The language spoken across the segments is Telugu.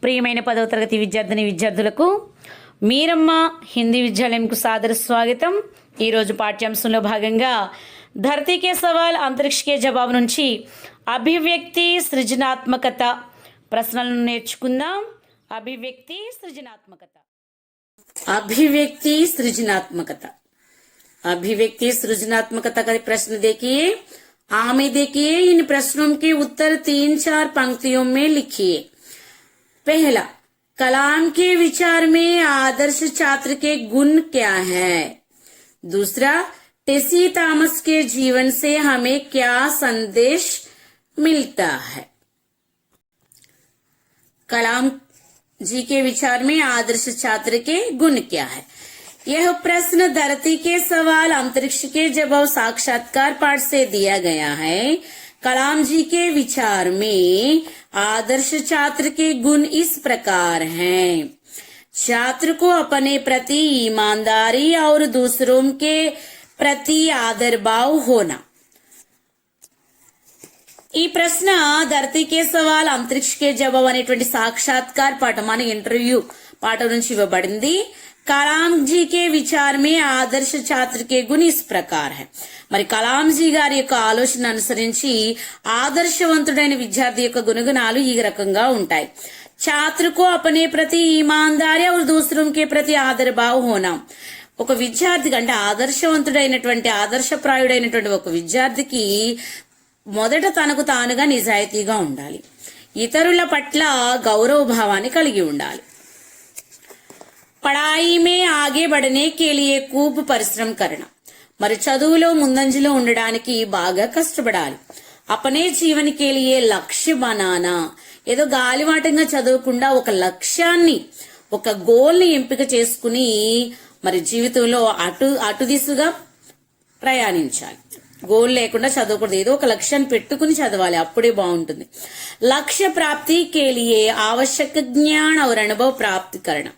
ప్రియమైన 10వ తరగతి విద్యార్థిని విద్యార్థులకు మీరమ్మ హిందీ విద్యాలయంకు సాదర స్వాగతం। ఈరోజు పాఠ్యాంశంలో భాగంగా ధरती के सवाल अंतरिक्ष के जवाब నుంచి అభివ్యక్తి సృజనాత్మకత ప్రశ్నలను నేర్చుకుందాం। అభివ్యక్తి సృజనాత్మకత अभिव्यक्ति सृजनात्मकता का प्रश्न देखिए। में देखिए, इन प्रश्नों के उत्तर 3-4 पंक्तियों में लिखिए। पहला, कलाम के विचार में आदर्श छात्र के गुण क्या है। दूसरा, टेसी थॉमस के जीवन से हमें क्या संदेश मिलता है। कलाम जी के विचार में आदर्श छात्र के गुण क्या है। यह प्रश्न धरती के सवाल अंतरिक्ष के जवाब साक्षात्कार पाठ से दिया गया है। कलाम जी के विचार में आदर्श छात्र के गुण इस प्रकार हैं। छात्र को अपने प्रति ईमानदारी और दूसरों के प्रति आदर भाव होना। ఈ ప్రశ్న ధरती के सवाल अंतरिक्ष के जवाब అనేటువంటి సాక్షాత్కార పాఠం మన ఇంటర్వ్యూ పాఠం నుంచి ఇవ్వబడింది। కలాం జీ కే విచార్ మే ఆదర్శ ఛాత్ర కే గుణ ఇస్ ప్రకార్ హై। మరి కలాం జీ గారి యొక్క ఆలోచన అనుసరించి ఆదర్శవంతుడైన విద్యార్థి యొక్క గుణగణాలు ఈ రకంగా ఉంటాయి। छात्र को अपने प्रति ईमानदारी और दूसरों के प्रति आदर भाव होना। ఒక విద్యార్థి అంటే ఆదర్శవంతుడైనటువంటి ఆదర్శప్రాయుడైనటువంటి ఒక విద్యార్థికి మొదట తనకు తానుగా నిజాయితీగా ఉండాలి, ఇతరుల పట్ల గౌరవ భావాన్ని కలిగి ఉండాలి। పడాయి మే ఆగే బడనే కే లియే खूब పరిశ్రమ करना। మరి చదువులో ముందంజలో ఉండడానికి బాగా కష్టపడాలి। అపనే జీవన్ కే లియే లక్ష్య బనానా। ఏదో గాలివాటంగా చదవకుండా ఒక లక్ష్యాన్ని, ఒక గోల్ ని ఎంపిక చేసుకుని మరి జీవితంలో అటు దిశగా ప్రయాణించాలి। గోల్ లేకుండా చదవకూడదు, ఏదో ఒక లక్ష్యాన్ని పెట్టుకుని చదవాలి, అప్పుడే బాగుంటుంది। లక్ష్య ప్రాప్తి కే లియే ఆవశ్యక జ్ఞాన और అనుభవ ప్రాప్తి కరణ।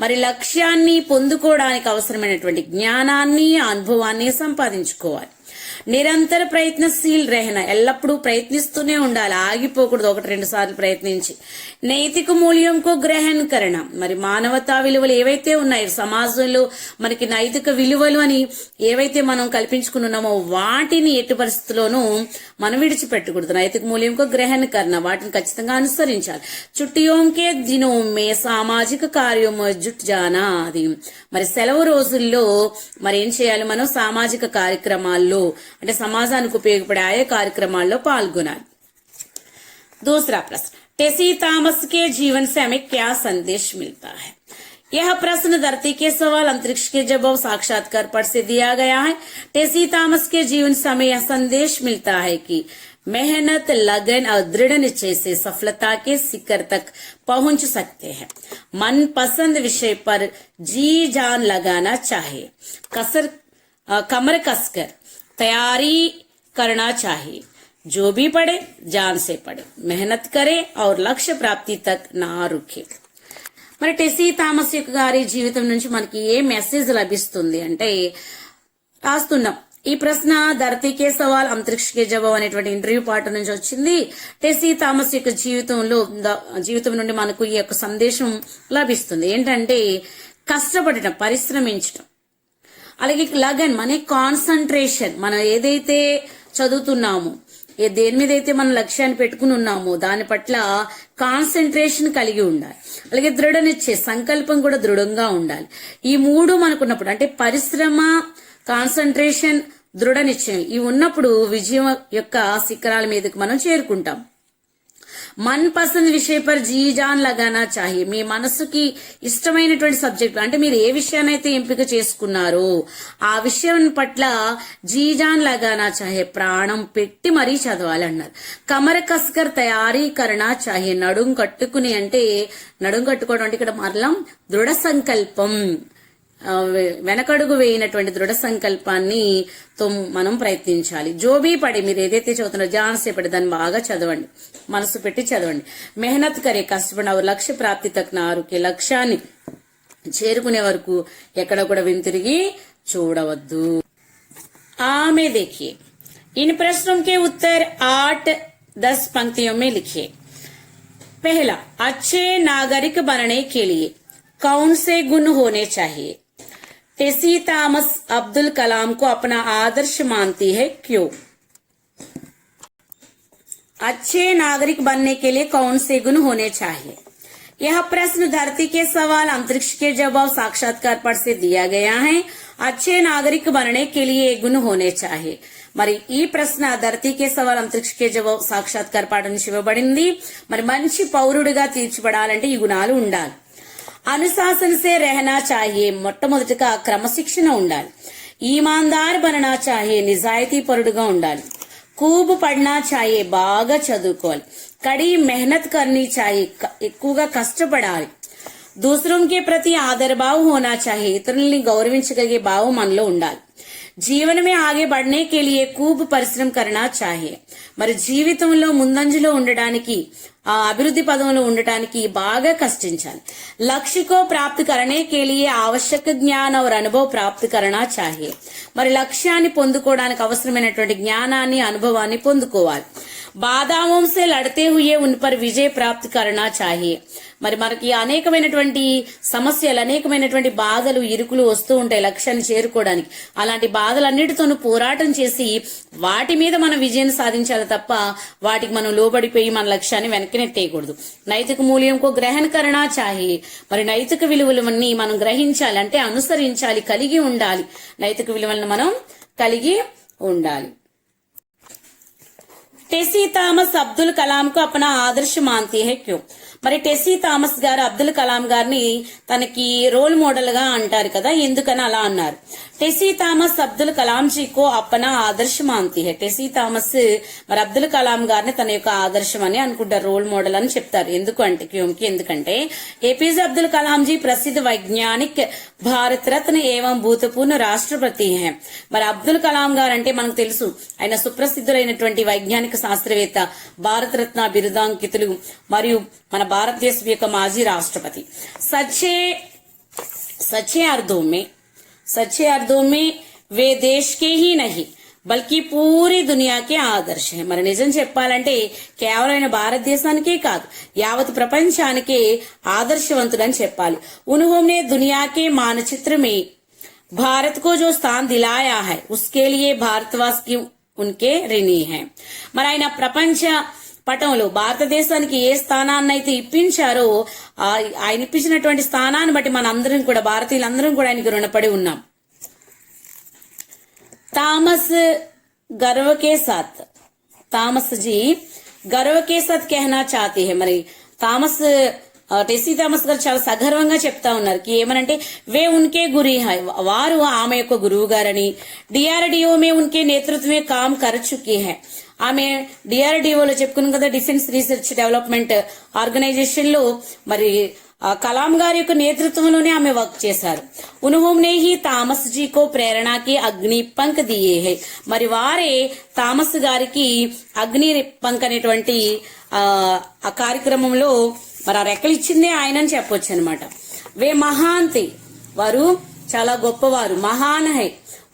మరి లక్ష్యాన్ని పొందుకోవడానికి అవసరమైనటువంటి జ్ఞానాన్ని, అనుభవాన్ని సంపాదించుకోవాలి। నిరంతర ప్రయత్నశీల్ रहना, ఎల్లప్పుడూ ప్రయత్నిస్తూనే ఉండాలి, ఆగిపోకూడదు 1-2 సార్లు ప్రయత్నించి। నైతిక మూల్యం కో గ్రహణ కరణ, మరి మానవతా విలువలు ఏవైతే ఉన్నాయో సమాజంలో మనకి నైతిక విలువలు అని ఏవైతే మనం కల్పించుకున్నామో వాటిని ఎట్టి పరిస్థితుల్లోనూ మనం విడిచిపెట్టకూడదు। నైతిక మూల్యం కో గ్రహణ కరణ, వాటిని ఖచ్చితంగా అనుసరించాలి। చుట్టియోం కే దినో మే సామాజిక కార్యం జుట్ జానా, అది మరి సెలవు రోజుల్లో మరి ఏం చేయాలి, మనం సామాజిక కార్యక్రమాల్లో అంటే సమాజానికి ఉపయోగపడే ఆయా కార్యక్రమాల్లో పాల్గొనాలి। दूसरा प्रश्न, टेसी थॉमस के जीवन से हमें क्या संदेश मिलता है। यह प्रश्न धरती के सवाल अंतरिक्ष के जवाब साक्षात्कार पाठ से दिया गया है। टेसी थॉमस के जीवन से हमें यह संदेश मिलता है कि मेहनत, लगन और दृढ़ निश्चय से सफलता के शिखर तक पहुंच सकते हैं। मनपसंद विषय पर जी जान लगाना चाहिए, कमर कसकर तैयारी करना चाहिए। जो भी पढ़े जान से पढ़े, मेहनत करे और लक्ष्य प्राप्ति तक ना रुके। మరి టెసీ థామస్ గారి జీవితం నుంచి మనకి ఏ మెసేజ్ లభిస్తుంది అంటే రాస్తున్నాం। ఈ ప్రశ్న ధరతీ కే సవాల్ అంతరిక్ష కే జవాబ్ అనేటువంటి ఇంటర్వ్యూ పాఠం నుంచి వచ్చింది। టెసీ థామస్ యొక్క జీవితం నుండి మనకు ఈ యొక్క సందేశం లభిస్తుంది। ఏంటంటే కష్టపడటం, పరిశ్రమించటం, అలాగే లగన్ మన కాన్సన్ట్రేషన్, మనం ఏదైతే చదువుతున్నామో, దేని మీద అయితే మనం లక్ష్యాన్ని పెట్టుకుని ఉన్నామో దాని పట్ల కాన్సన్ట్రేషన్ కలిగి ఉండాలి। అలాగే దృఢ నిశ్చయ సంకల్పం కూడా దృఢంగా ఉండాలి। ఈ మూడు మనకున్నప్పుడు అంటే పరిశ్రమ, కాన్సన్ట్రేషన్, దృఢ నిశ్చయం ఇవి ఉన్నప్పుడు విజయం యొక్క శిఖరాల మీదకి మనం చేరుకుంటాం। मन पसंद విషయ పర్ జీ జాన్ లగానా చాహియే, మీ మనసుకి ఇష్టమైనటువంటి సబ్జెక్ట్ అంటే మీరు ఏ విషయాన్ని అయితే ఎంపిక చేసుకున్నారో ఆ విషయం పట్ల జీ జాన్ లగానా చాహియే, ప్రాణం పెట్టి మరీ చదవాలి అన్నారు। కమర కస్కర్ తయారీ కరణా చాహియే, నడుం కట్టుకుని అంటే నడుం కట్టుకోవడం అంటే ఇక్కడ మరలం దృఢ సంకల్పం, వెనకడుగు వేయినటువంటి దృఢ సంకల్పాన్ని మనం ప్రయత్నించాలి। జోబీ పడి, మీరు ఏదైతే చదువుతున్నారో జాన్ సేపటి దాన్ని బాగా చదవండి, మనసు పెట్టి చదవండి। మెహనత్ కరే, కష్టపడి లక్ష్య ప్రాప్తి తక్ నారుకే, లక్ష్యాన్ని చేరుకునే వరకు ఎక్కడ కూడా వెనుతిరిగి చూడవద్దు। ఆమె देखिए, इन प्रश्नों के उत्तर 8-10 पंक्तियों में लिखिए। पहला, अच्छे नागरिक बनने के लिए कौन से गुण होने चाहिए? टेसी थॉमस अब्दुल कलाम को अपना आदर्श मानती है, क्यों? अच्छे नागरिक बनने के लिए कौन से गुण होने चाहिए? यह प्रश्न धरती के सवाल अंतरिक्ष के जवाब साक्षात्कार पर से दिया गया है. अच्छे नागरिक बनने के लिए ये गुण होने चाहिए. మరి ఈ ప్రశ్న ధరతీకే సవాల్ అంతరిక్షకే జవాబు సాక్షాత్కార పాఠం నుంచి ఇవ్వబడింది. మరి మంచి పౌరుడిగా తీర్చిపడాలంటే ఈ గుణాలు ఉండాలి. అనుశాసన సే రహనా చాహియే, మొట్టమొదటిగా క్రమశిక్షణ ఉండాలి. ఈమాన్దార్ బననా చాహియే, నిజాయితీ పరుడుగా ఉండాలి. खूब पढ़ना चाहिए, బాగా చదువుకోవాలి. కड़ी मेहनत करनी चाहिए, ఎక్కువగా కష్టపడాలి. दूसरों के प्रति आदर भाव होना चाहिए, ఇతరుల్ని గౌరవించగలిగే భావం మనలో ఉండాలి. జీవన में आगे बढ़ने के लिए खूब परिश्रम करना चाहिए. మరి జీవితంలో ముందంజలో ఉండడానికి, ఆ అభివృద్ధి పదంలో ఉండటానికి బాగా కష్టించాలి. लक्ष्य को प्राप्त करने के लिए आवश्यक ज्ञान और अनुभव प्राप्त करना चाहिए. మరి లక్ష్యాన్ని పొందుకోవడానికి అవసరమైనటువంటి జ్ఞానాన్ని, అనుభవాన్ని పొందుకోవాలి. బాధాओं से लड़ते हुए उन पर विजय प्राप्त करना चाहिए. మరి మనకి అనేకమైనటువంటి సమస్యలు, అనేకమైనటువంటి బాధలు, ఇరుకులు వస్తూ ఉంటాయి లక్ష్యాన్ని చేరుకోవడానికి. అలాంటి బాధలన్నిటితోనూ పోరాటం చేసి వాటి మీద మనం విజయం సాధించాలి తప్ప వాటికి మనం లోబడిపోయి మన లక్ష్యాన్ని వెనక్కి నెట్టేయకూడదు. నైతిక మూల్యంకో గ్రహణ కరణా చాహి, మరి నైతిక విలువలన్నీ మనం గ్రహించాలి, అంటే అనుసరించాలి, కలిగి ఉండాలి. నైతిక విలువలను మనం కలిగి ఉండాలి. टेसी थॉमस अब्दुल कलाम को अपना आदर्श मानती है, क्यों? మరి టెసీ థామస్ గారు అబ్దుల్ కలాం గారిని తనకి రోల్ మోడల్ గా అంటారు కదా, ఎందుకని అలా అన్నారు? టెసీ థామస్ అబ్దుల్ కలాం జీ కో అప్నా ఆదర్శ మాంతి హై. టెసీ థామస్ మరి అబ్దుల్ కలాం గారిని తన యొక్క ఆదర్శం అని అనుకుంటారు, రోల్ మోడల్ అని చెప్తారు. ఎందుకంటే ఏపీజే అబ్దుల్ కలాం జీ ప్రసిద్ధ వైజ్ఞానిక్, భారత రత్న ఏవం భూతపూర్వ రాష్ట్రపతి హై. మరి అబ్దుల్ కలాం గారు అంటే మనకు తెలుసు, ఆయన సుప్రసిద్ధులైనటువంటి వైజ్ఞానిక శాస్త్రవేత్త, భారత రత్న బిరుదాంకితులు, మరియు మన భారతదేశం యొక్క మాజీ రాష్ట్రపతి. सच्चे अर्थों में वे देश के ही नहीं బల్కి పూరి దునియాకే ఆదర్శ. మరి నిజం చెప్పాలంటే కేవలం భారతదేశానికే కాదు, యావత్ ప్రపంచానికే ఆదర్శవంతుడని చెప్పాలి. उन्होंने दुनिया के मानचित्र में भारत को जो स्थान दिलाया है उसके लिए भारतवासी उनके ऋणी हैं. మరి ఆయన ప్రపంచ పటంలో భారతదేశానికి ఏ స్థానాన్ని అయితే ఇప్పించారో ఆయన ఇప్పించినటువంటి స్థానాన్ని బట్టి మన అందరం కూడా, భారతీయులందరం కూడా ఆయనకు రుణపడి ఉన్నాం. థామస్ जी गर्व के साथ कहना चाहते हैं. మరి థామస్, టెసీ థామస్ గారు చాలా సగర్వంగా చెప్తా ఉన్నారు కి ఏమనంటే వే ఉన్కే గురి హై, వారు ఆమె యొక్క గురువు గారని. డిఆర్డిఓ మే ఉన్కే నేతృత్వమే కామ్ కర్ చుకీ హై. ఆమె డిఆర్డిఓలో చెప్పుకున్నాం కదా, డిఫెన్స్ రీసెర్చ్ డెవలప్మెంట్ ఆర్గనైజేషన్ లో మరి కలాం గారి యొక్క నేతృత్వంలోనే ఆమె వర్క్ చేశారు. उन्होंने ही థామస్ జీ కో ప్రేరణకి అగ్ని పంక్ దియే హై. మరి వారే థామస్ గారికి అగ్ని పంక్ అనేటువంటి ఆ కార్యక్రమంలో మరి ఆ రెక్కలు ఇచ్చిందే ఆయన అని చెప్పొచ్చు అనమాట. వే మహాంతి, వారు చాలా గొప్పవారు. మహాన్ హై,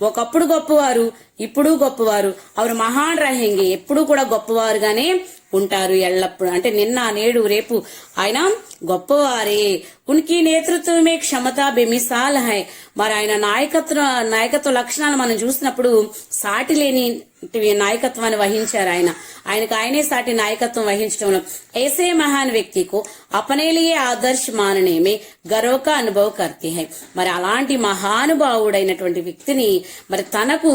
ఒకప్పుడు గొప్పవారు, ఇప్పుడు గొప్పవారు. అవరు మహాన్ రహేంగే, ఎప్పుడు కూడా గొప్పవారుగానే ఉంటారు ఎల్లప్పుడు. అంటే నిన్న, నేడు, రేపు ఆయన గొప్పవారే. ఉనికి నేతృత్వమే క్షమత బెమిసాల్ హై. మరి ఆయన నాయకత్వ లక్షణాలు మనం చూసినప్పుడు సాటి లేని నాయకత్వాన్ని వహించారు ఆయన. ఆయనే సాటి నాయకత్వం వహించడంలో ऐसे महान व्यक्ति को अपने लिए आदर्श मानने में गर्व का अनुभव करते हैं. మరి అలాంటి మహానుభావుడైనటువంటి వ్యక్తిని మరి తనకు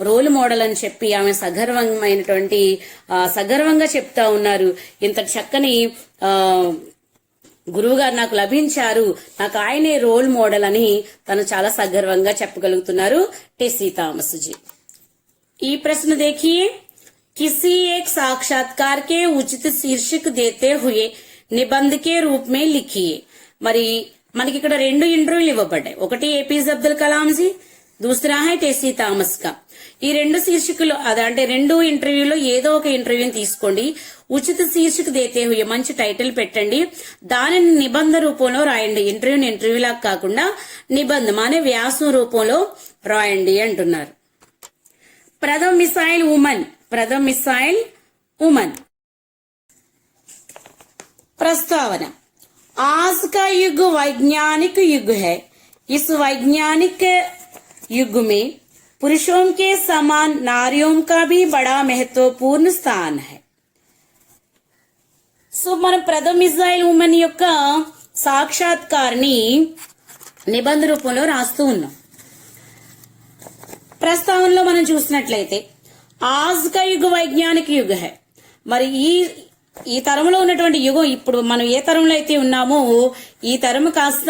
రోల్ మోడల్ అని చెప్పి ఆమె సగర్వంగా చెప్తా ఉన్నారు. ఇంత చక్కని గురువు గారు నాకు లభించారు, నాకు ఆయనే రోల్ మోడల్ అని తను చాలా సగర్వంగా చెప్పగలుగుతున్నారు టెసీ థామస్ జీ. ఈ ప్రశ్న देखिए, किसी एक साक्षात्कार के उचित शीर्षक देते हुए निबंध के रूप में लिखिए. మరి మనకి ఇక్కడ 2 ఇంటర్వ్యూలు ఇవ్వబడ్డాయి. ఒకటి ఏపీజే అబ్దుల్ కలాం జీ, दूसरा है టెసీ థామస్ కా. ఈ 2 శీర్షికలు అంటే 2 ఇంటర్వ్యూలో ఏదో ఒక ఇంటర్వ్యూని తీసుకోండి. ఉచిత శీర్షిక దేతే హుయే, మంచి టైటిల్ పెట్టండి, దానిని నిబంధ రూపంలో రాయండి. ఇంటర్వ్యూలా కాకుండా నిబంధం అనే వ్యాసం రూపంలో రాయండి అంటున్నారు. ప్రథమ మిసైల్ ఉమన్ प्रस्तावना। आज का युग वैज्ञानिक युग है। इस वैज्ञानिक युग में पुरुषों के समान नारियों का भी बड़ा महत्वपूर्ण स्थान है। సో మన ప్రథమ ఇజ్రాయెల్ ఉమెన్ యొక్క సాక్షాత్కారాన్ని నిబంధ రూపంలో రాస్తూ ఉన్నాం. ప్రస్తావనలో మనం చూసినట్లయితే ఆజ్ కా యుగ వైజ్ఞానిక యుగ హై. మరి ఈ తరంలో ఉన్నటువంటి యుగం, ఇప్పుడు మనం ఏ తరంలో అయితే ఉన్నామో ఈ తరం కాస్త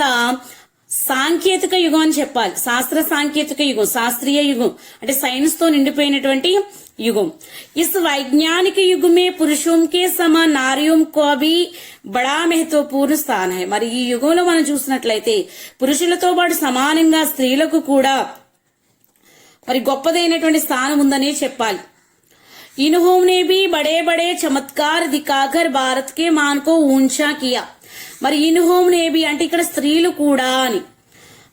సాంకేతిక యుగం అని చెప్పాలి. శాస్త్ర సాంకేతిక యుగం, శాస్త్రీయ యుగం అంటే సైన్స్ తో నిండిపోయినటువంటి युगम. इस वैज्ञानिक युग में पुरुषों के समान नारियों को भी बड़ा महत्वपूर्ण स्थान है. మరి ఈ యుగంలో మనం చూసినట్లయితే పురుషులతో పాటు సమానంగా స్త్రీలకు కూడా మరి గొప్పదైనటువంటి స్థానం ఉందని చెప్పాలి. इन्होंने भी बड़े बड़े चमत्कार दिखाकर भारत के मान को ऊंचा किया. మరి इन्होंने भी అంటే ఇక్కడ స్త్రీలు కూడా అని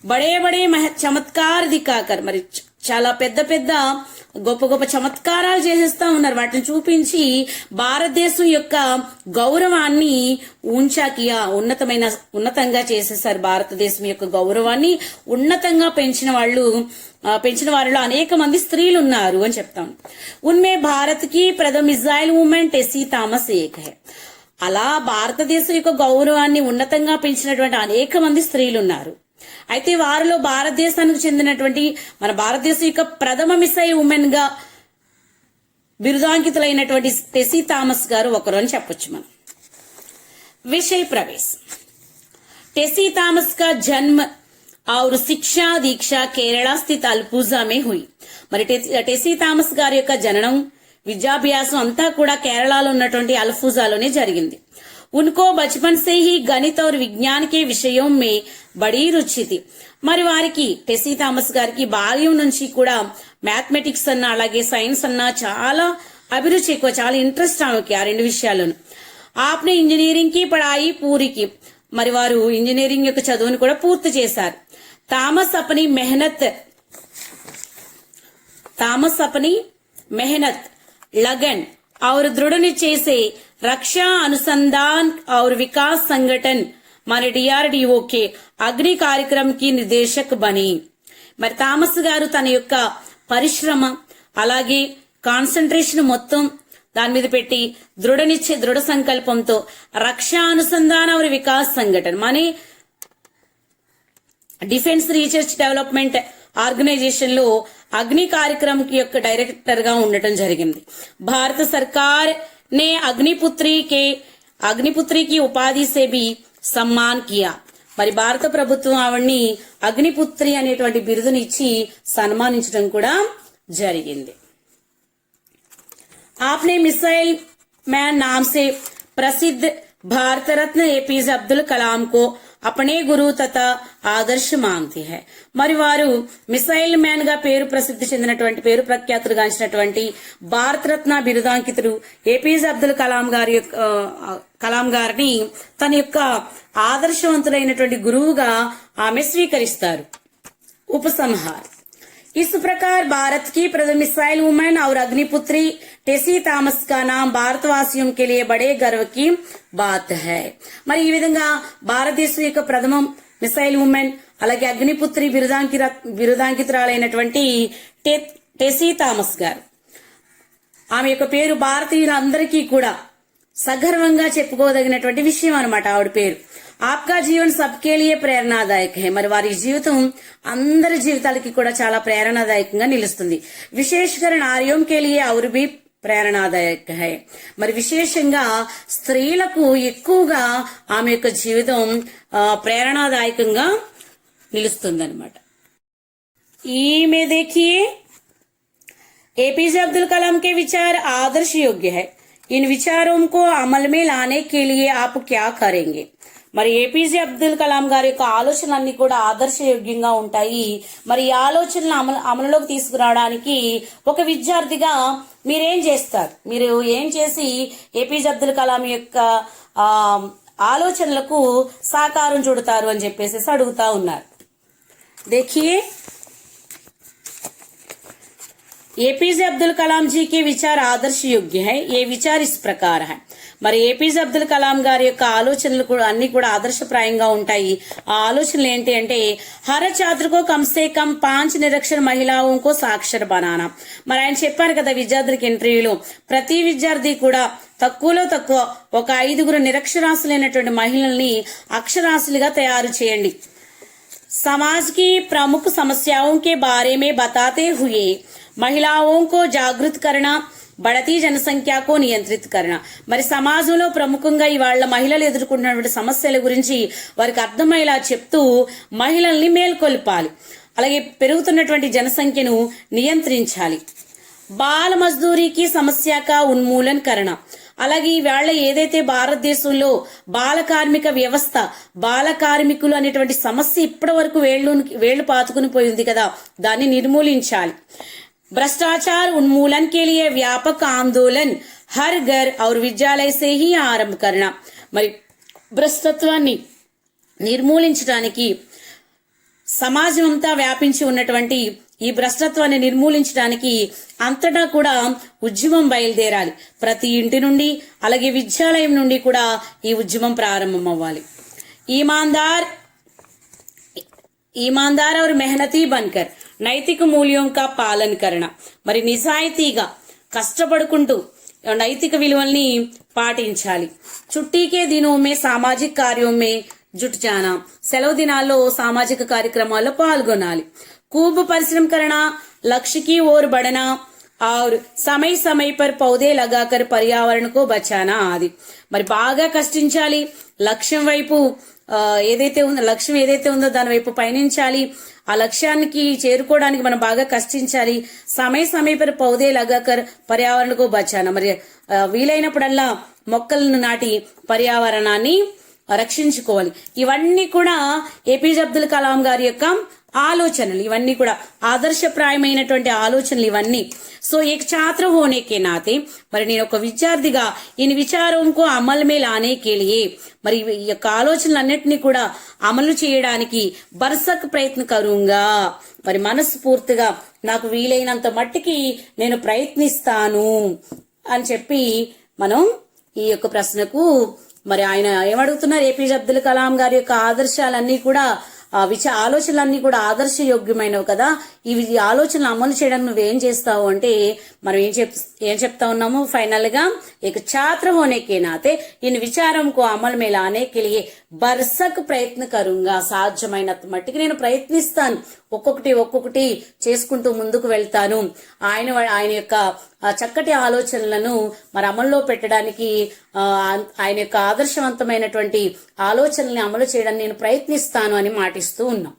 బడే బడే చమత్కార్ దికాకర్ మరి చాలా పెద్ద పెద్ద గొప్ప గొప్ప చమత్కారాలు చేసేస్తా ఉన్నారు. వాటిని చూపించి భారతదేశం యొక్క గౌరవాన్ని ఊంచాకియా ఉన్నతంగా చేసేసారు. భారతదేశం యొక్క గౌరవాన్ని ఉన్నతంగా పెంచిన వారిలో అనేక మంది స్త్రీలు ఉన్నారు అని చెప్తాను. ఉన్మే భారత్ కి ప్రథమ ఇజ్రాయెల్ ఉమెన్ టెసీ థామస్ ఏక్ హై. అలా భారతదేశం యొక్క గౌరవాన్ని ఉన్నతంగా పెంచినటువంటి అనేక మంది స్త్రీలు ఉన్నారు. అయితే వారిలో భారతదేశానికి చెందినటువంటి మన భారతదేశం యొక్క ప్రథమ మిసైల్ ఉమెన్ గా బిరుదాంకితులైనటువంటి టెసీ థామస్ గారు ఒకరు అని చెప్పొచ్చు మనం. విషయ ప్రవేశ. టెసీ థామస్ का जन्म और शिक्षा दीक्षा केरला स्थित अल्पुजा में हुई. మరి టెసీ థామస్ గారి యొక్క జననం విద్యాభ్యాసం అంతా కూడా కేరళలో ఉన్నటువంటి అల్ఫుజాలోనే జరిగింది. उनको बचपन से ही गणित और विज्ञान के विषयों में बड़ी रुचि थी. మరి వారికి టెసీ థామస్ గారికి బాల్యం నుంచి కూడా మ్యాథమెటిక్స్ అన్న అలాగే సైన్స్ అన్న చాలా అభిరుచి ఎక్కువ, చాలా ఇంట్రెస్ట్ ఆమెకి ఆ రెండు విషయాలను. ఆప్నే ఇంజనీరింగ్ కి పడాయి పూరికి. మరి వారు ఇంజనీరింగ్ యొక్క చదువును కూడా పూర్తి చేశారు. థామస్ अपनी मेहनत लगन और दृढ़ निश्चय से रक्षा अनुसंधान और विकास संगठन माने DRDO के అగ్ని కార్యక్రమ కి నిర్దేశక్ బని. మరి థామస్ గారు తన యొక్క పరిశ్రమ అలాగే కాన్సన్ట్రేషన్ మొత్తం దాని మీద పెట్టి దృఢ సంకల్పంతో రక్షా అనుసంధాన और विकास संगठन माने డిఫెన్స్ రీసెర్చ్ డెవలప్మెంట్ ఆర్గనైజేషన్ లో అగ్ని కార్యక్రమం యొక్క డైరెక్టర్ గా ఉండటం జరిగింది. భారత సర్కార్ నే అగ్నిపుత్రి కి ఉపాధి సే భీ సమ్మాన్ కియా. మరి భారత ప్రభుత్వం ఆవిడ్ని అగ్నిపుత్రి అనేటువంటి బిరుదునిచ్చి సన్మానించడం కూడా జరిగింది. आपने मिसाइल मैन नाम से प्रसिद्ध भारत रत्न एपीजे अब्दुल कलाम को अपने गुरु तथा ఆదర్శ మాంతి హై. మరి వారు మిసైల్ మ్యాన్ గా ప్రసిద్ధి చెందినటువంటి పేరు ప్రఖ్యాతులు గాంచినటువంటి భారతరత్న బిరుదాంకితుడు ఏపీజే అబ్దుల్ కలాం గారిని తన యొక్క ఆదర్శవంతుడైనటువంటి గురువుగా ఆమె స్వీకరిస్తారు. ఉపసంహార్. इस प्रकार भारत की प्रथम मिसाइल वुमेन और अग्निपुत्री టెసీ థామస్ का नाम भारतवासियों के लिए बड़े गर्व की बात है. మరి ఈ విధంగా భారతదేశం యొక్క ప్రథమ మిసైల్ ఉమెన్ అలాగే అగ్నిపుత్రి బిరుదాంకితురాలైనటువంటి టెసీ థామస్ గారు, ఆమె యొక్క పేరు భారతీయులందరికీ కూడా సగర్వంగా చెప్పుకోదగినటువంటి విషయం అన్నమాట. ఆవిడ పేరు आपका जीवन सबके लिए प्रेरणादायक है. మరి వారి జీవితం అందరి జీవితాలకి కూడా చాలా ప్రేరణాదాయకంగా నిలుస్తుంది. విశేషకర నార్యోం కే లియే ఔర్ భీ ప్రేరణాదాయక హై. మరి విశేషంగా స్త్రీలకు ఎక్కువగా ఆమె యొక్క జీవితం ప్రేరణాదాయకంగా నిలుస్తుందన్నమాట. ఈమె देखिए एपीजे अब्दुल कलाम के विचार आदर्श योग्य है. इन विचारों को अमल में लाने के लिए आप क्या करेंगे. మరి ఏపీజే అబ్దుల్ కలాం గారి యొక్క ఆలోచనలన్నీ కూడా ఆదర్శయోగ్యంగా ఉంటాయి. మరి ఈ ఆలోచనలు అమలులోకి తీసుకురావడానికి ఒక విద్యార్థిగా మీరేం చేస్తారు, మీరు ఏం చేసి ఏపీజే అబ్దుల్ కలాం యొక్క ఆలోచనలకు సాకారం చూడతారు అని చెప్పేసి అడుగుతా ఉన్నారు. देखिए एपीजे अब्दुल कलाम जी के विचार आदर्श योग्य है. ये विचार इस प्रकार है. మరి ఏపీజే అబ్దుల్ కలాం గారి యొక్క ఆలోచనలు కూడా అన్ని కూడా ఆదర్శప్రాయంగా ఉంటాయి. ఆ ఆలోచనలు ఏంటి అంటే హర ఛాత్రకో కమ్సే కమ్ 5 నిరక్షర మహిళాओं సాక్షర బనానా. మరి ఆయన చెప్పారు కదా విద్యార్థులకి ఇంటర్వ్యూలో, ప్రతి విద్యార్థి కూడా తక్కువలో తక్కువ ఒక 5 నిరక్షరాస్యులైనటువంటి మహిళల్ని అక్షరాస్యులుగా తయారు చేయండి. समाज की प्रमुख समस्याओं के बारे में बताते हुए महिलाओं को जागृत करना, బడతీ జనసంఖ్యకు నియంత్రిత కరణ. మరి సమాజంలో ప్రముఖంగా ఇవాళ మహిళలు ఎదుర్కొంటున్నటువంటి సమస్యల గురించి వారికి అర్థమయ్యేలా చెప్తూ మహిళల్ని మేల్కొల్పాలి. అలాగే పెరుగుతున్నటువంటి జనసంఖ్యను నియంత్రించాలి. బాల మజ్దూరీకి సమస్యక ఉన్మూలన్ కరణ. అలాగే ఈవేళ ఏదైతే భారతదేశంలో బాల కార్మిక వ్యవస్థ, బాల కార్మికులు అనేటువంటి సమస్య ఇప్పటి వరకు వేళ్లు పాతుకుని పోయింది కదా, దాన్ని నిర్మూలించాలి. भ्रष्टाचार उन्मूलन के लिए व्यापक आंदोलन हर घर और विद्यालय से ही आरंभ करना. మరి భ్రష్టత్వాన్ని నిర్మూలించడానికి సమాజం అంతా వ్యాపించి ఉన్నటువంటి ఈ భ్రష్టత్వాన్ని నిర్మూలించడానికి అంతటా కూడా ఉద్యమం బయలుదేరాలి. ప్రతి ఇంటి నుండి అలాగే విద్యాలయం నుండి కూడా ఈ ఉద్యమం ప్రారంభం అవ్వాలి. ईमानदार और मेहनती बनकर నైతిక మూల్యం కా పాలన కరణ. మరి నిజాయితీగా కష్టపడుకుంటూ నైతిక విలువల్ని పాటించాలి. చుట్టీకే దినోమే సామాజిక కార్యోమే జుట్ జానా. సెలవు దినాల్లో సామాజిక కార్యక్రమాల్లో పాల్గొనాలి. खूब परिश्रम करना, लक्ष्य की ओर बढ़ना और समय समय पर पौधे लगाकर पर्यावरण को बचाना आदि. మరి బాగా కష్టించాలి, లక్ష్యం వైపు లక్ష్యం ఏదైతే ఉందో దాని వైపు పయనించాలి. ఆ లక్ష్యానికి చేరుకోవడానికి మనం బాగా కష్టించాలి. సమయ పర్ పౌదే లగాకర్ పర్యావరణకు బచానా. మరి వీలైనప్పుడల్లా మొక్కలను నాటి పర్యావరణాన్ని రక్షించుకోవాలి. ఇవన్నీ కూడా ఏపీజే అబ్దుల్ కలాం గారి యొక్క ఆలోచనలు, ఇవన్నీ కూడా ఆదర్శప్రాయమైనటువంటి ఆలోచనలు ఇవన్నీ. సో एक छात्र होने के नाते మరి నేను ఒక విద్యార్థిగా ఇన్ విచారం కో అమల్ మే లానే కే లియే, మరి ఈ యొక్క ఆలోచనలన్నింటినీ కూడా అమలు చేయడానికి బర్సక్ ప్రయత్న కరుంగా. మరి మనస్ఫూర్తిగా నాకు వీలైనంత మట్టికి నేను ప్రయత్నిస్తాను అని చెప్పి మనం ఈ యొక్క ప్రశ్నకు మరి ఆయన ఏమడుగుతున్నారు, ఏపీజే అబ్దుల్ కలాం గారి యొక్క ఆదర్శాలన్నీ కూడా ఆలోచనలన్నీ కూడా ఆదర్శయోగ్యమైనవి కదా, ఇవి ఆలోచనలు అమలు చేయడానికి నువ్వేం చేస్తావు అంటే మనం ఏం చెప్తా ఉన్నాము ఫైనల్ గా एक छात्र होने के नाते इन विचारों को अमल में लाने के लिए బర్సక్ ప్రయత్న కరుంగా. సాధ్యమైనంత మట్టికి నేను ప్రయత్నిస్తాను, ఒక్కొక్కటి చేసుకుంటూ ముందుకు వెళ్తాను. ఆయన యొక్క చక్కటి ఆలోచనలను మరి అమల్లో పెట్టడానికి ఆయన యొక్క ఆదర్శవంతమైనటువంటి ఆలోచనల్ని అమలు చేయడానికి నేను ప్రయత్నిస్తాను అని మాటిస్తూ ఉన్నాం.